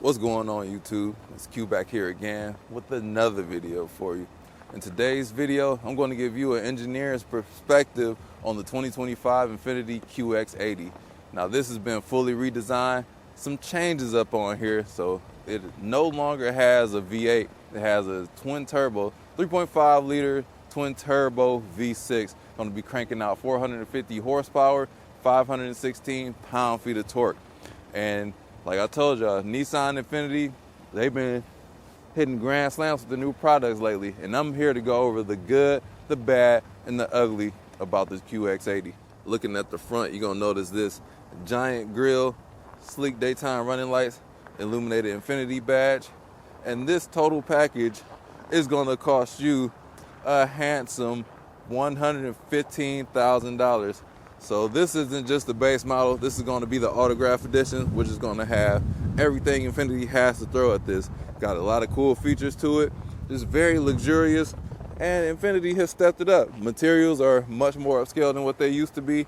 What's going on, YouTube? It's Q back here again with another video for you. In today's video, I'm going to give you an engineer's perspective on the 2025 Infiniti QX80. Now, this has been fully redesigned. Some changes up on here, so it no longer has a V8. It has a twin turbo, 3.5 liter twin turbo V6. Going to be cranking out 450 horsepower, 516 pound-feet of torque. And like I told y'all, Nissan Infiniti, they've been hitting grand slams with the new products lately. And I'm here to go over the good, the bad, and the ugly about this QX80. Looking at the front, you're gonna notice this giant grille, sleek daytime running lights, illuminated Infiniti badge. And this total package is gonna cost you a handsome $115,000. So this isn't just the base model. This is going to be the autograph edition, which is going to have everything Infiniti has to throw at this. Got a lot of cool features to it. Just very luxurious, and Infiniti has stepped it up. Materials are much more upscale than what they used to be,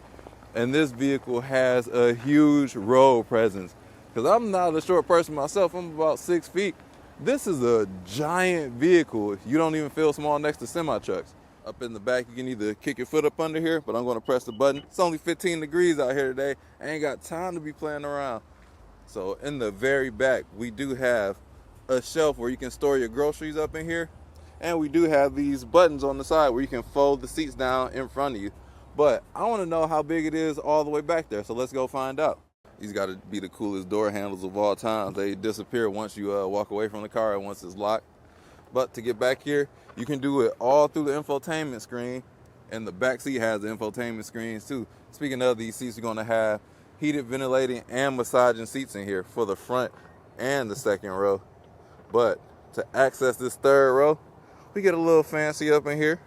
and this vehicle has a huge road presence. Because I'm not a short person myself. I'm about 6 feet. This is a giant vehicle. You don't even feel small next to semi-trucks. Up in the back, you can either kick your foot up under here, but I'm going to press the button. It's only 15 degrees out here today. I ain't got time to be playing around. So in the very back, we do have a shelf where you can store your groceries up in here. And we do have these buttons on the side where you can fold the seats down in front of you. But I want to know how big it is all the way back there. So let's go find out. These got to be the coolest door handles of all time. They disappear once you walk away from the car and once it's locked. But to get back here, you can do it all through the infotainment screen, and the back seat has the infotainment screens too. Speaking of these seats, you're going to have heated, ventilating, and massaging seats in here for the front and the second row. But to access this third row, we get a little fancy up in here,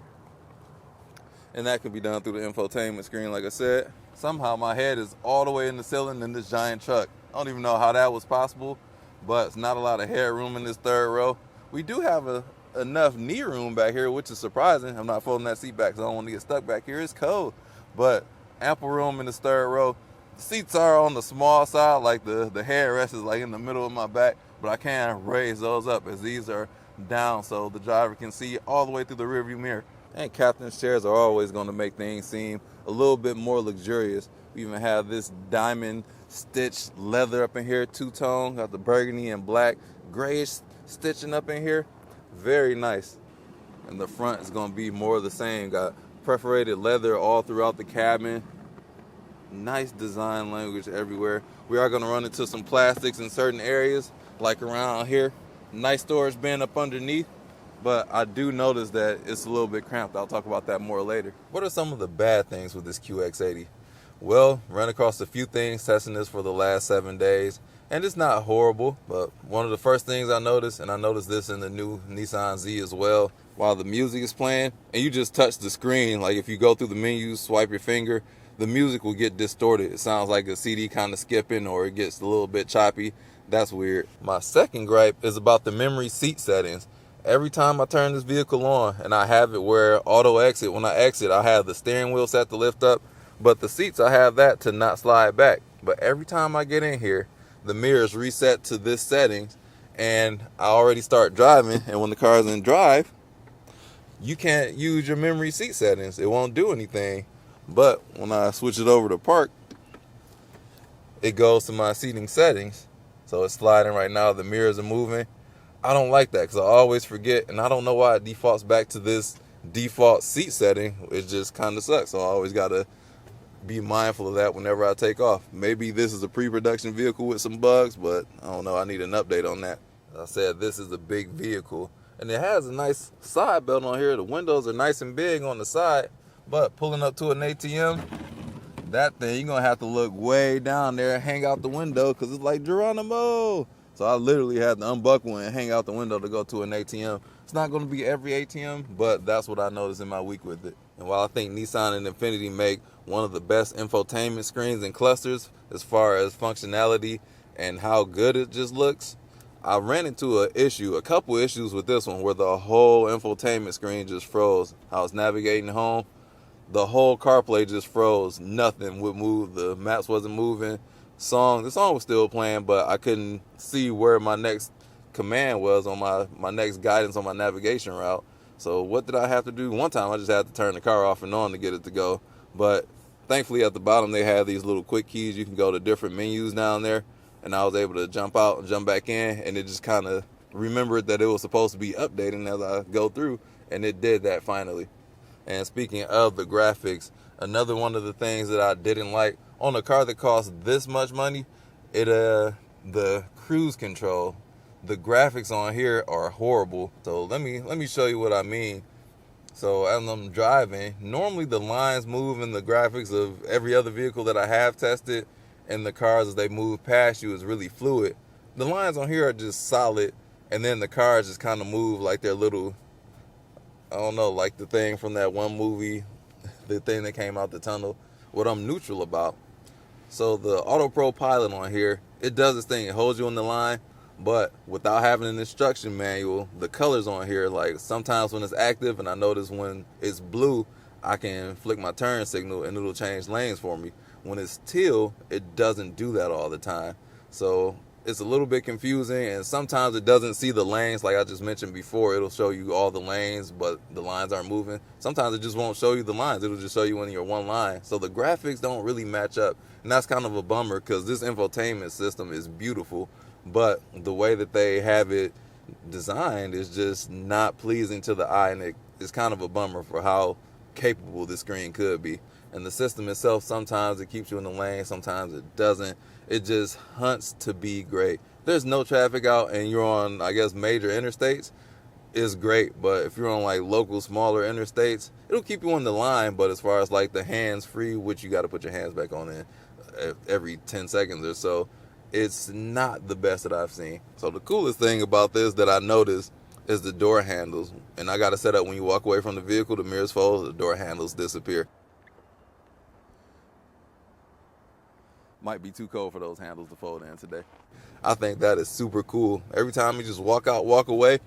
and that can be done through the infotainment screen, like I said. Somehow my head is all the way in the ceiling in this giant truck. I don't even know how that was possible, but it's not a lot of headroom in this third row. We do have enough knee room back here, which is surprising. I'm not folding that seat back because I don't want to get stuck back here. It's cold, but ample room in this third row. The seats are on the small side, like the headrest is like in the middle of my back, but I can raise those up as these are down so the driver can see all the way through the rearview mirror. And captain's chairs are always going to make things seem a little bit more luxurious. We even have this diamond stitched leather up in here, two-tone, got the burgundy and black, grayish stitching up in here. Very nice. And the front is going to be more of the same. Got perforated leather all throughout the cabin. Nice design language everywhere. We are going to run into some plastics in certain areas, like around here. Nice storage bin up underneath. But I do notice that it's a little bit cramped. I'll talk about that more later. What are some of the bad things with this QX80? Well, ran across a few things testing this for the last 7 days. And it's not horrible, but one of the first things I noticed, and I noticed this in the new Nissan Z as well, while the music is playing, and you just touch the screen, like if you go through the menu, swipe your finger, the music will get distorted. It sounds like a CD kind of skipping, or it gets a little bit choppy. That's weird. My second gripe is about the memory seat settings. Every time I turn this vehicle on, and I have it where auto exit, when I exit, I have the steering wheel set to lift up, but the seats, I have that to not slide back. But every time I get in here, the mirrors reset to this settings, and I already start driving, and when the car's in drive, you can't use your memory seat settings. It won't do anything. But when I switch it over to park, it goes to my seating settings. So it's sliding right now. The mirrors are moving. I don't like that because I always forget, and I don't know why it defaults back to this default seat setting. It just kind of sucks. So I always got to be mindful of that whenever I take off. Maybe this is a pre-production vehicle with some bugs, but I don't know. I need an update on that. As I said, this is a big vehicle, and it has a nice side belt on here. The windows are nice and big on the side, but pulling up to an ATM, that thing, you're going to have to look way down there and hang out the window because it's like Geronimo. So I literally had to unbuckle and hang out the window to go to an ATM. It's not going to be every ATM, but that's what I noticed in my week with it. And while I think Nissan and Infiniti make one of the best infotainment screens and clusters as far as functionality and how good it just looks, I ran into a couple issues with this one where the whole infotainment screen just froze. I was navigating home. The whole CarPlay just froze. Nothing would move. The maps wasn't moving. song. The song was still playing, but I couldn't see where my next command was on my next guidance on my navigation route. So what did I have to do? One time I just had to turn the car off and on to get it to go. But thankfully at the bottom they have these little quick keys. You can go to different menus down there, and I was able to jump out and jump back in, and it just kind of remembered that it was supposed to be updating as I go through, and it did that finally. And speaking of the graphics, another one of the things that I didn't like on a car that costs this much money, the cruise control, the graphics on here are horrible. So let me show you what I mean. So as I'm driving, normally the lines move in the graphics of every other vehicle that I have tested, and the cars as they move past you is really fluid. The lines on here are just solid, and then the cars just kind of move like they're little, I don't know, like the thing from that one movie, the thing that came out the tunnel, what I'm neutral about. So the Auto Pro Pilot on here, it does its thing. It holds you in the line, but without having an instruction manual, the colors on here, like sometimes when it's active and I notice when it's blue, I can flick my turn signal and it'll change lanes for me. When it's teal, it doesn't do that all the time. So it's a little bit confusing, and sometimes it doesn't see the lanes. Like I just mentioned before, it'll show you all the lanes, but the lines aren't moving. Sometimes it just won't show you the lines. It'll just show you in your one line. So the graphics don't really match up, and that's kind of a bummer because this infotainment system is beautiful, but the way that they have it designed is just not pleasing to the eye, and it's kind of a bummer for how capable this screen could be. And the system itself, sometimes it keeps you in the lane, sometimes it doesn't. It just hunts to be great. There's no traffic out and you're on, I guess, major interstates, it's great. But if you're on like local, smaller interstates, it'll keep you on the line. But as far as like the hands-free, which you got to put your hands back on in every 10 seconds or so, it's not the best that I've seen. So the coolest thing about this that I noticed is the door handles. And I got to set up when you walk away from the vehicle, the mirrors fold, the door handles disappear. Might be too cold for those handles to fold in today. I think that is super cool. Every time you just walk out, walk away,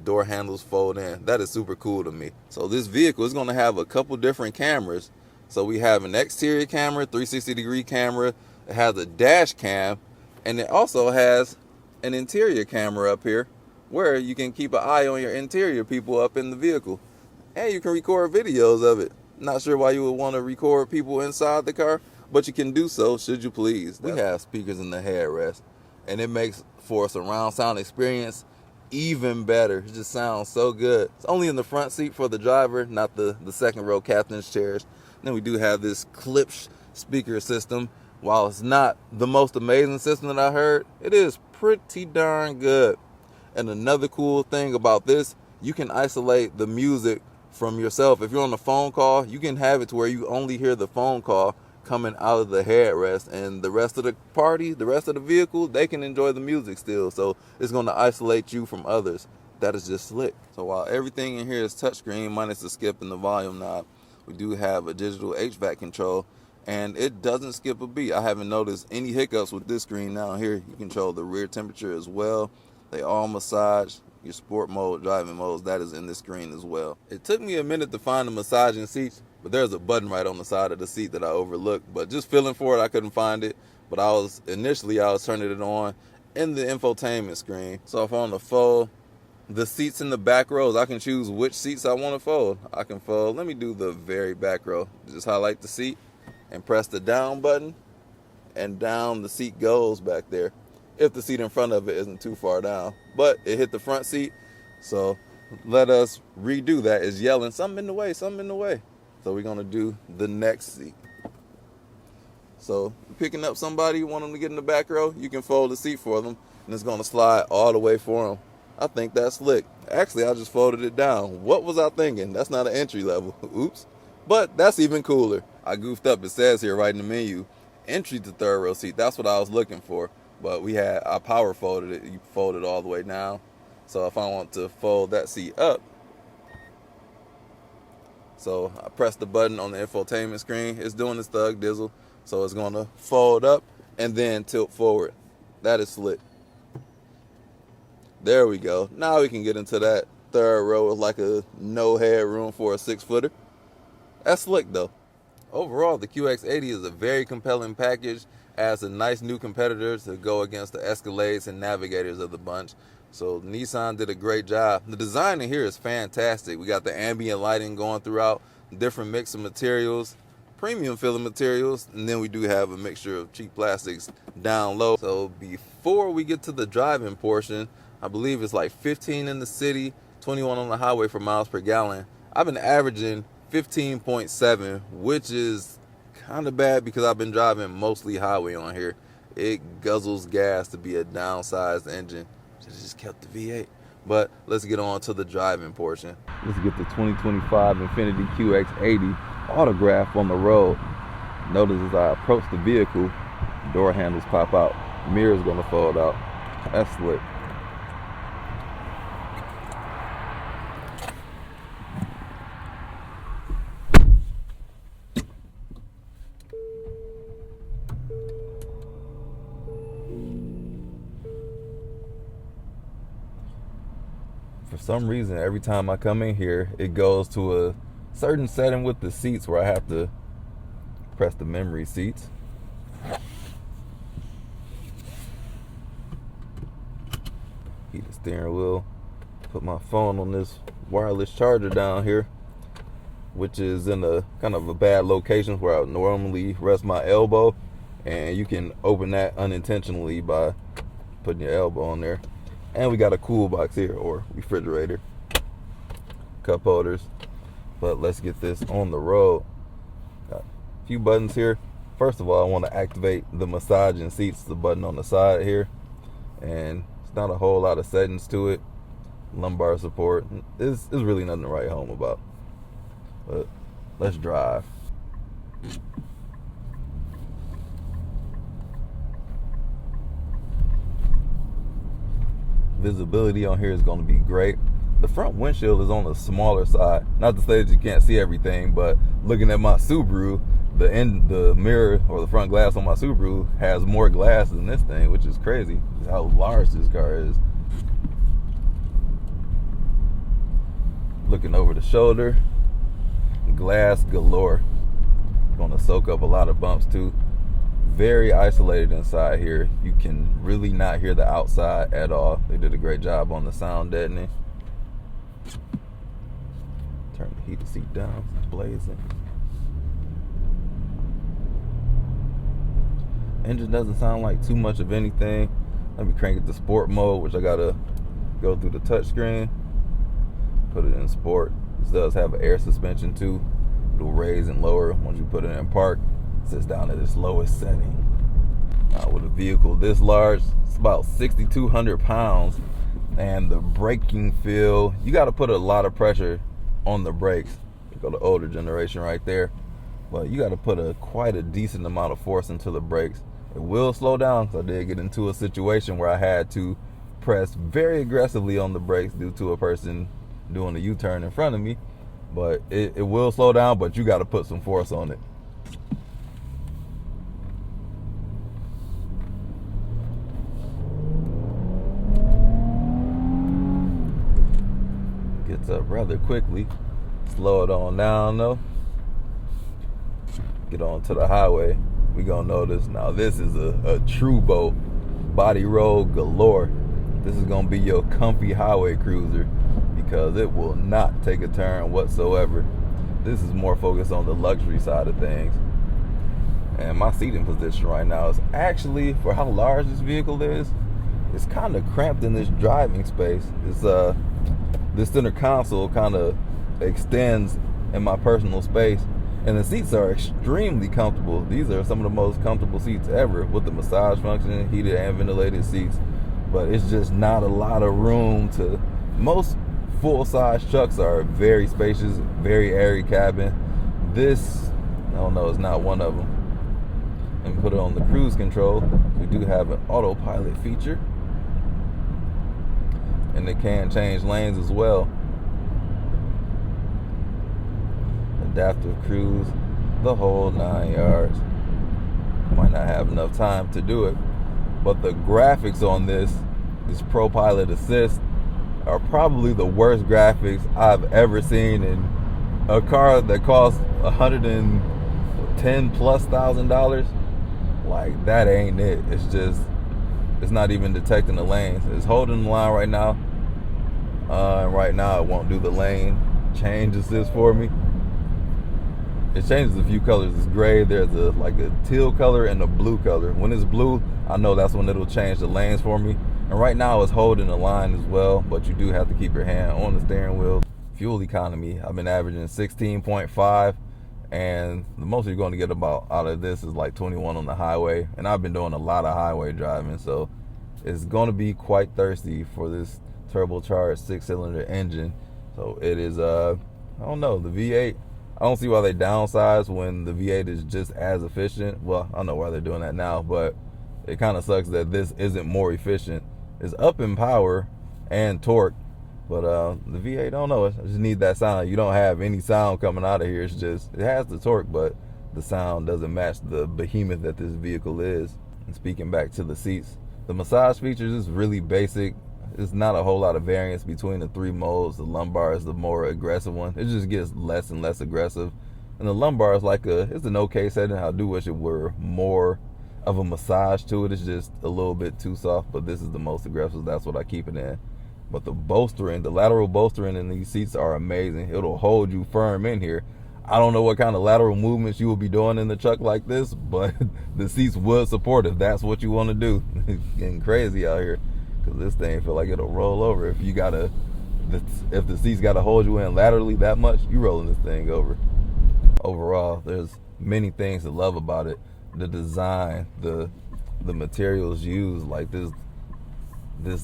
door handles fold in. That is super cool to me. So this vehicle is going to have a couple different cameras. So we have an exterior camera, 360-degree camera. It has a dash cam, and it also has an interior camera up here where you can keep an eye on your interior people up in the vehicle. And you can record videos of it. Not sure why you would want to record people inside the car, but you can do so should you please. We have speakers in the headrest, and it makes for a surround sound experience even better. It just sounds so good. It's only in the front seat for the driver, not the second row captain's chairs. And then we do have this clip speaker system. While it's not the most amazing system that I heard, it is pretty darn good. And another cool thing about this, you can isolate the music from yourself. If you're on a phone call, you can have it to where you only hear the phone call coming out of the headrest, and the rest of the party, the rest of the vehicle, they can enjoy the music still. So it's going to isolate you from others. That is just slick. So while everything in here is touchscreen minus the skip and the volume knob, we do have a digital HVAC control, and it doesn't skip a beat. I haven't noticed any hiccups with this screen down here. You control the rear temperature as well. They all massage. Your sport mode, driving modes, that is in this screen as well. It took me a minute to find the massaging seats, but there's a button right on the side of the seat that I overlooked. But just feeling for it, I couldn't find it. But I was turning it on in the infotainment screen. So if I want to fold the seats in the back rows, I can choose which seats I want to fold. I can fold, let me do the very back row. Just highlight the seat and press the down button, and down the seat goes back there, if the seat in front of it isn't too far down. But it hit the front seat, so let us redo that. It's yelling, something in the way, something in the way. So we're gonna do the next seat. So picking up somebody, you want them to get in the back row, you can fold the seat for them, and it's gonna slide all the way for them. I think that's slick. Actually, I just folded it down. What was I thinking? That's not an entry level. Oops. But that's even cooler. I goofed up. It says here right in the menu, entry to third row seat. That's what I was looking for. But I power folded it. You fold it all the way down. So if I want to fold that seat up, so I press the button on the infotainment screen. It's doing its thug dizzle. So it's going to fold up and then tilt forward. That is slick. There we go. Now we can get into that third row with like a no headroom for a 6-footer. That's slick though. Overall, the QX80 is a very compelling package adds a nice new competitor to go against the Escalades and Navigators of the bunch. So Nissan did a great job. The design in here is fantastic. We got the ambient lighting going throughout, different mix of materials, premium feeling materials, and then we do have a mixture of cheap plastics down low. So before we get to the driving portion, I believe it's like 15 in the city, 21 on the highway for miles per gallon. I've been averaging 15.7, which is kind of bad because I've been driving mostly highway on here. It guzzles gas to be a downsized engine. Just kept the V8. But let's get on to the driving portion. Let's get the 2025 Infiniti QX80 autograph on the road. Notice as I approach the vehicle, door handles pop out, mirror's gonna fold out. That's slick. For some reason, every time I come in here, it goes to a certain setting with the seats where I have to press the memory seats. Heat the steering wheel. Put my phone on this wireless charger down here, which is in a kind of a bad location where I would normally rest my elbow, and you can open that unintentionally by putting your elbow on there. And we got a cool box here, or refrigerator, cup holders. But let's get this on the road. Got a few buttons here. First of all, I want to activate the massaging seats, the button on the side here. And it's not a whole lot of settings to it. Lumbar support. There's really nothing to write home about. But let's drive. Visibility on here is going to be great. The front windshield is on the smaller side. Not to say that you can't see everything, but looking at my Subaru, the mirror or the front glass on my Subaru has more glass than this thing, which is crazy how large this car is. Looking over the shoulder, glass galore. Going to soak up a lot of bumps too. Very isolated inside here. You can really not hear the outside at all. They did a great job on the sound deadening. Turn the heated seat down. It's blazing. Engine doesn't sound like too much of anything. Let me crank it to sport mode, which I gotta go through the touchscreen. Put it in sport. This does have an air suspension too. It'll raise and lower once you put it in park. Sits down at its lowest setting. Now with a vehicle this large, it's about 6,200 pounds, and the braking feel, you got to put a lot of pressure on the brakes. You go to older generation right there, but you got to put quite a decent amount of force into the brakes. It will slow down, because I did get into a situation where I had to press very aggressively on the brakes due to a person doing a U-turn in front of me. But it will slow down, but you got to put some force on it. Gets up rather quickly. Slow it on down though. Get onto the highway. We gonna notice now this is a true boat. Body roll galore. This is gonna be your comfy highway cruiser because it will not take a turn whatsoever. This is more focused on the luxury side of things. And my seating position right now is actually, for how large this vehicle is, it's kind of cramped in this driving space. It's this center console kind of extends in my personal space, and the seats are extremely comfortable. These are some of the most comfortable seats ever with the massage function, heated and ventilated seats. But it's just not a lot of room to. Most full-size trucks are very spacious, very airy cabin. This, I don't know, it's not one of them. And put it on the cruise control. We do have an autopilot feature. And it can change lanes as well. Adaptive cruise, the whole 9 yards. Might not have enough time to do it, but the graphics on this ProPilot Assist are probably the worst graphics I've ever seen in a car that costs $110,000+. like that ain't it. It's just, it's not even detecting the lanes. It's holding the line right now. And right now it won't do the lane change assist for me. It changes a few colors. It's gray. There's like a teal color and a blue color. When it's blue, I know that's when it'll change the lanes for me. And right now it's holding the line as well, but you do have to keep your hand on the steering wheel. Fuel economy, I've been averaging 16.5, and the most you're going to get about out of this is like 21 on the highway. And I've been doing a lot of highway driving, so it's going to be quite thirsty for this turbocharged 6-cylinder engine. So it is, I don't know, the V8. I don't see why they downsize when the V8 is just as efficient. Well, I don't know why they're doing that now, but it kind of sucks that this isn't more efficient. It's up in power and torque, but the V8, I don't know. I just need that sound. You don't have any sound coming out of here. It's just, it has the torque, but the sound doesn't match the behemoth that this vehicle is. And speaking back to the seats, the massage features is really basic. It's not a whole lot of variance between the three modes. The lumbar is the more aggressive one. It just gets less and less aggressive. And the lumbar is like it's an okay setting. I do wish it were more of a massage to it. It's just a little bit too soft, but this is the most aggressive. That's what I keep it in. But the bolstering, the lateral bolstering in these seats are amazing. It'll hold you firm in here. I don't know what kind of lateral movements you will be doing in the truck like this, but the seats would support if that's what you want to do. It's getting crazy out here. Because this thing feel like it'll roll over. If the seats gotta hold you in laterally that much, you rolling this thing over. Overall, there's many things to love about it. The design, the materials used, like this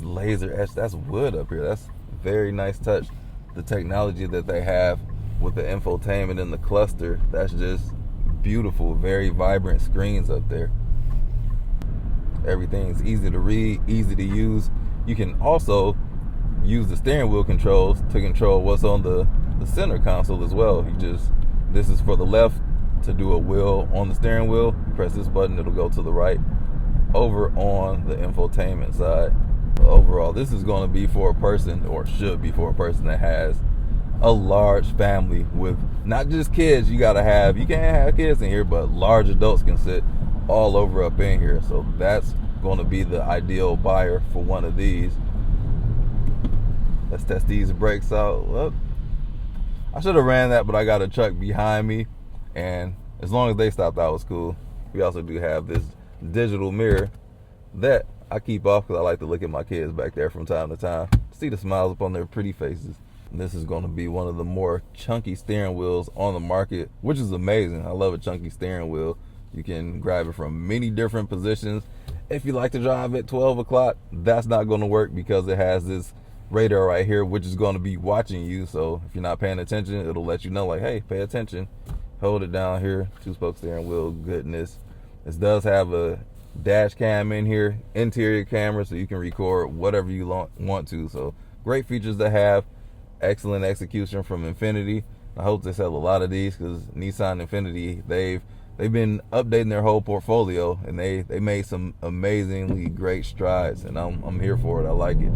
laser etch, that's wood up here. That's a very nice touch. The technology that they have with the infotainment in the cluster, that's just beautiful. Very vibrant screens up there. Everything's easy to read, easy to use. You can also use the steering wheel controls to control what's on the center console as well. This is for the left to do a wheel on the steering wheel. Press this button, it'll go to the right. Over on the infotainment side. Overall, this is going to be for a person, or should be for a person that has a large family with not just kids. You can't have kids in here, but large adults can sit all over up in here. So that's going to be the ideal buyer for one of these. Let's test these brakes out. Well, I should have ran that, but I got a truck behind me, and as long as they stopped, that was cool. We also do have this digital mirror that I keep off because I like to look at my kids back there from time to time, see the smiles upon their pretty faces. And this is going to be one of the more chunky steering wheels on the market, which is amazing. I love a chunky steering wheel. You can grab it from many different positions. If you like to drive at 12 o'clock, that's not going to work because it has this radar right here, which is going to be watching you. So if you're not paying attention, it'll let you know, like, hey, pay attention. Hold it down here. 2-spoke steering wheel goodness. This does have a dash cam in here, interior camera, so you can record whatever you want to. So great features to have. Excellent execution from Infiniti. I hope they sell a lot of these because Nissan Infiniti, they've been updating their whole portfolio, and they made some amazingly great strides, and I'm here for it. I like it.